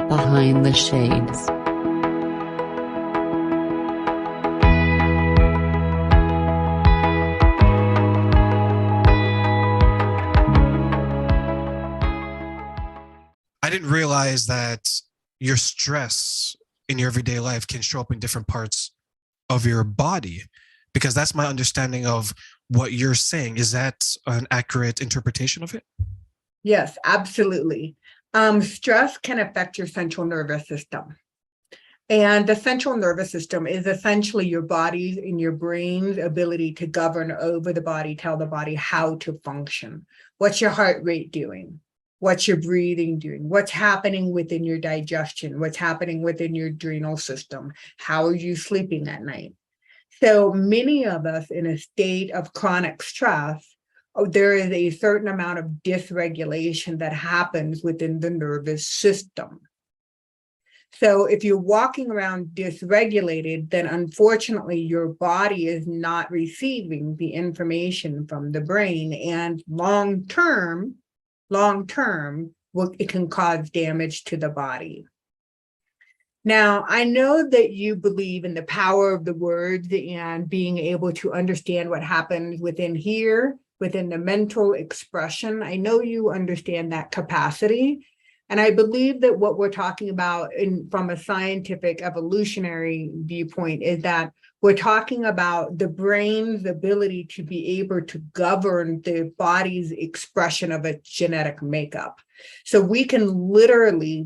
Behind the Shades. I didn't realize that your stress in your everyday life can show up in different parts of your body, because that's my understanding of what you're saying. Is that an accurate interpretation of it? Yes, absolutely. Stress can affect your central nervous system. And the central nervous system is essentially your body's and your brain's ability to govern over the body, tell the body how to function. What's your heart rate doing? What's your breathing doing? What's happening within your digestion? What's happening within your adrenal system? How are you sleeping at night? So many of us in a state of chronic stress, there is a certain amount of dysregulation that happens within the nervous system. So if you're walking around dysregulated, then unfortunately your body is not receiving the information from the brain, and long term, it can cause damage to the body. Now, I know that you believe in the power of the words and being able to understand what happens within here, within the mental expression. I know you understand that capacity. And I believe that what we're talking about from a scientific evolutionary viewpoint is that we're talking about the brain's ability to be able to govern the body's expression of a genetic makeup. So we can literally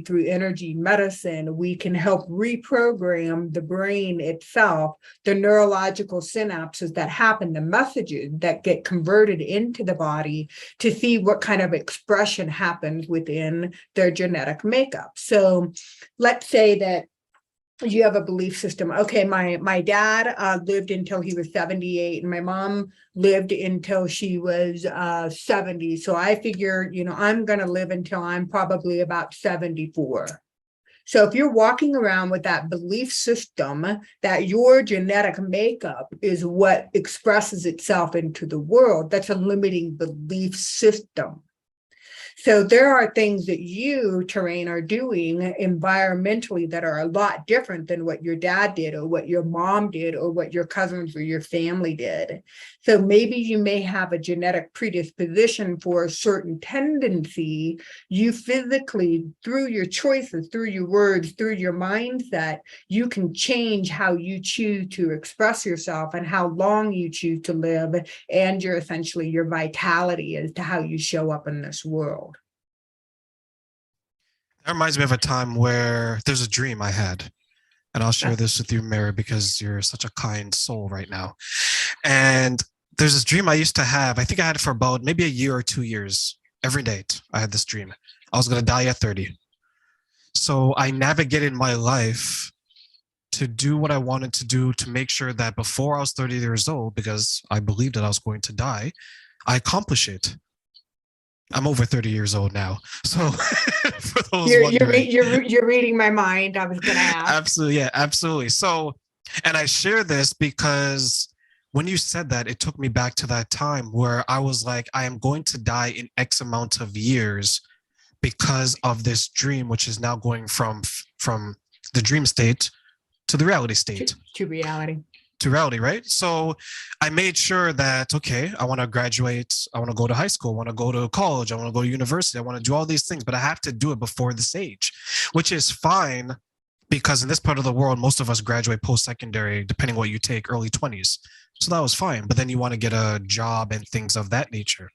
through energy medicine, we can help reprogram the brain itself, the neurological synapses that happen, the messages that get converted into the body to see what kind of expression happens within their genetic makeup. So let's say that you have a belief system. Okay, my dad lived until he was 78, and my mom lived until she was 70. So I figure, I'm going to live until I'm probably about 74. So if you're walking around with that belief system that your genetic makeup is what expresses itself into the world, that's a limiting belief system. So there are things that you, Terrain, are doing environmentally that are a lot different than what your dad did or what your mom did or what your cousins or your family did. So maybe you may have a genetic predisposition for a certain tendency. You physically, through your choices, through your words, through your mindset, you can change how you choose to express yourself and how long you choose to live, and your vitality as to how you show up in this world. That reminds me of a time where there's a dream I had. And I'll share Yes. this with you, Mary, because you're such a kind soul right now. And there's this dream I used to have. I think I had it for about maybe a year or 2 years. Every night I had this dream. I was going to die at 30. So I navigated my life to do what I wanted to do to make sure that before I was 30 years old, because I believed that I was going to die, I accomplish it. I'm over 30 years old now. So for those wondering. You're reading my mind. I was going to ask. Absolutely. Yeah, absolutely. So, and I share this because when you said that, it took me back to that time where I was like, I am going to die in X amount of years because of this dream, which is now going from the dream state to the reality state. To reality. To reality, right? So I made sure that, okay, I want to graduate. I want to go to high school. I want to go to college. I want to go to university. I want to do all these things, but I have to do it before this age, which is fine because in this part of the world, most of us graduate post-secondary, depending what you take, early 20s. So that was fine. But then you want to get a job and things of that nature.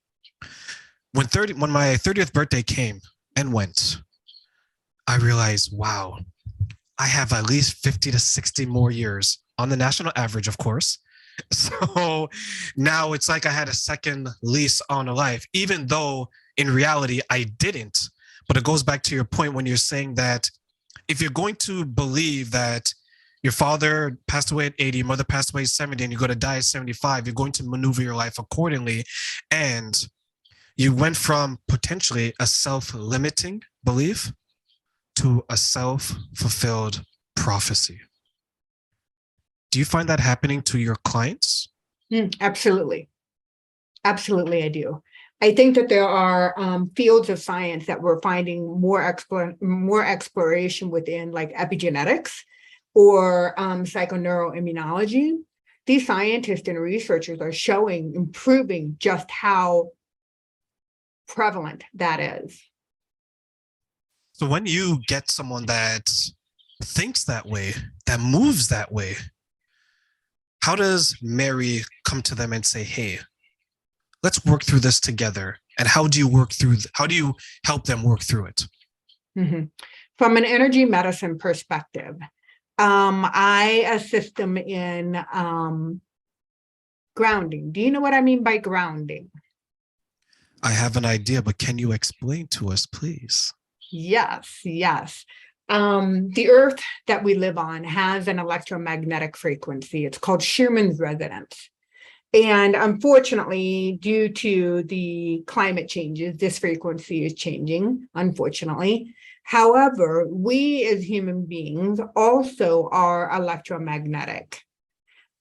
When my 30th birthday came and went, I realized, wow, I have at least 50 to 60 more years on the national average, of course. So now it's like I had a second lease on a life, even though in reality I didn't. But it goes back to your point when you're saying that if you're going to believe that your father passed away at 80, your mother passed away at 70, and you're going to die at 75, you're going to maneuver your life accordingly. And you went from potentially a self-limiting belief to a self-fulfilled prophecy. Do you find that happening to your clients? Absolutely. Absolutely, I do. I think that there are fields of science that we're finding more exploration within, like epigenetics or psychoneuroimmunology. These scientists and researchers are improving just how prevalent that is. So when you get someone that thinks that way, that moves that way, how does Mary come to them and say, hey, let's work through this together? And how do you help them work through it? Mm-hmm. From an energy medicine perspective, I assist them in grounding. Do you know what I mean by grounding? I have an idea, but can you explain to us, please? Yes. The earth that we live on has an electromagnetic frequency. It's called Schumann's resonance. And unfortunately, due to the climate changes, this frequency is changing, unfortunately. However, we as human beings also are electromagnetic.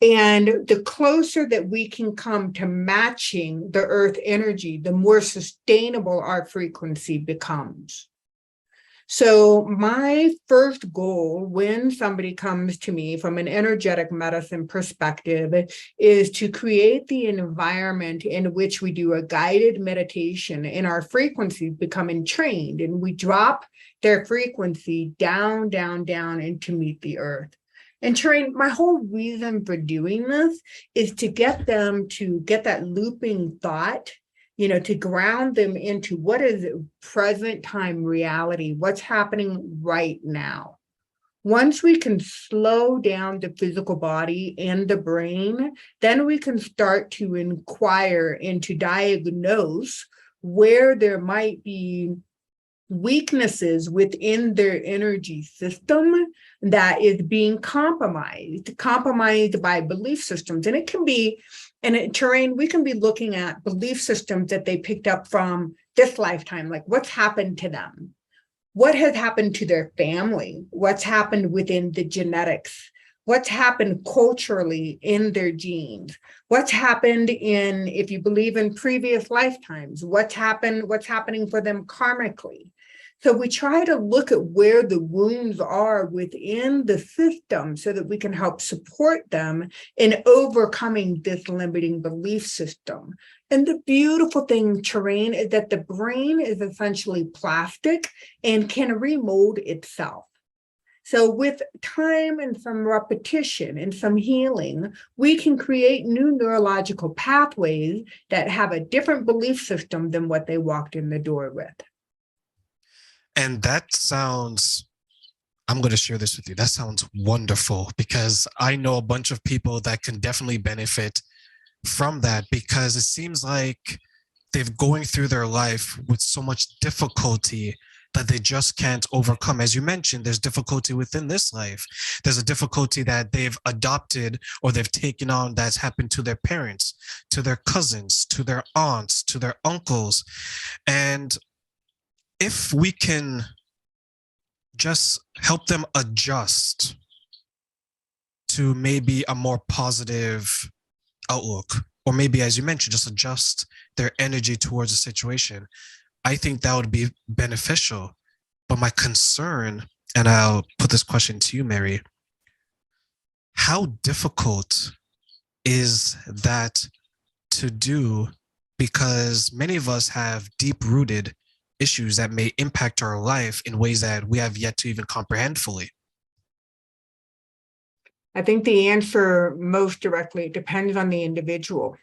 And the closer that we can come to matching the earth energy, the more sustainable our frequency becomes. So my first goal when somebody comes to me from an energetic medicine perspective is to create the environment in which we do a guided meditation and our frequencies become entrained, and we drop their frequency down and to meet the earth. And Terrain, my whole reason for doing this is to get them to get that looping thought, to ground them into what is present time reality, what's happening right now. Once we can slow down the physical body and the brain, then we can start to inquire and to diagnose where there might be weaknesses within their energy system that is being compromised by belief systems. And it can be, Terrain, we can be looking at belief systems that they picked up from this lifetime, like what's happened to them, what has happened to their family, what's happened within the genetics, what's happened culturally in their genes, what's happened in, if you believe in previous lifetimes, what's happening for them karmically. So we try to look at where the wounds are within the system so that we can help support them in overcoming this limiting belief system. And the beautiful thing, Terrain, is that the brain is essentially plastic and can remold itself. So with time and some repetition and some healing, we can create new neurological pathways that have a different belief system than what they walked in the door with. And that sounds, I'm going to share this with you. That sounds wonderful because I know a bunch of people that can definitely benefit from that, because it seems like they're going through their life with so much difficulty that they just can't overcome. As you mentioned, there's difficulty within this life. There's a difficulty that they've adopted or they've taken on that's happened to their parents, to their cousins, to their aunts, to their uncles. And if we can just help them adjust to maybe a more positive outlook, or maybe, as you mentioned, just adjust their energy towards the situation, I think that would be beneficial. But my concern, and I'll put this question to you, Mary, how difficult is that to do? Because many of us have deep-rooted issues that may impact our life in ways that we have yet to even comprehend fully. I think the answer most directly depends on the individual.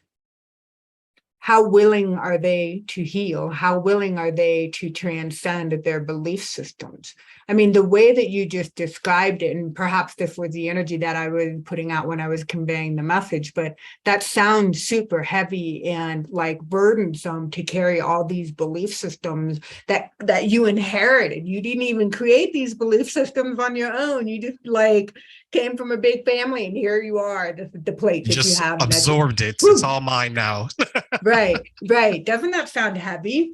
How willing are they to heal? How willing are they to transcend their belief systems? I mean, the way that you just described it, and perhaps this was the energy that I was putting out when I was conveying the message, but that sounds super heavy and like burdensome to carry all these belief systems that you inherited. You didn't even create these belief systems on your own. You just like came from a big family, and here you are, the plate that just you have. Absorbed it. It's all mine now. Right. Doesn't that sound heavy?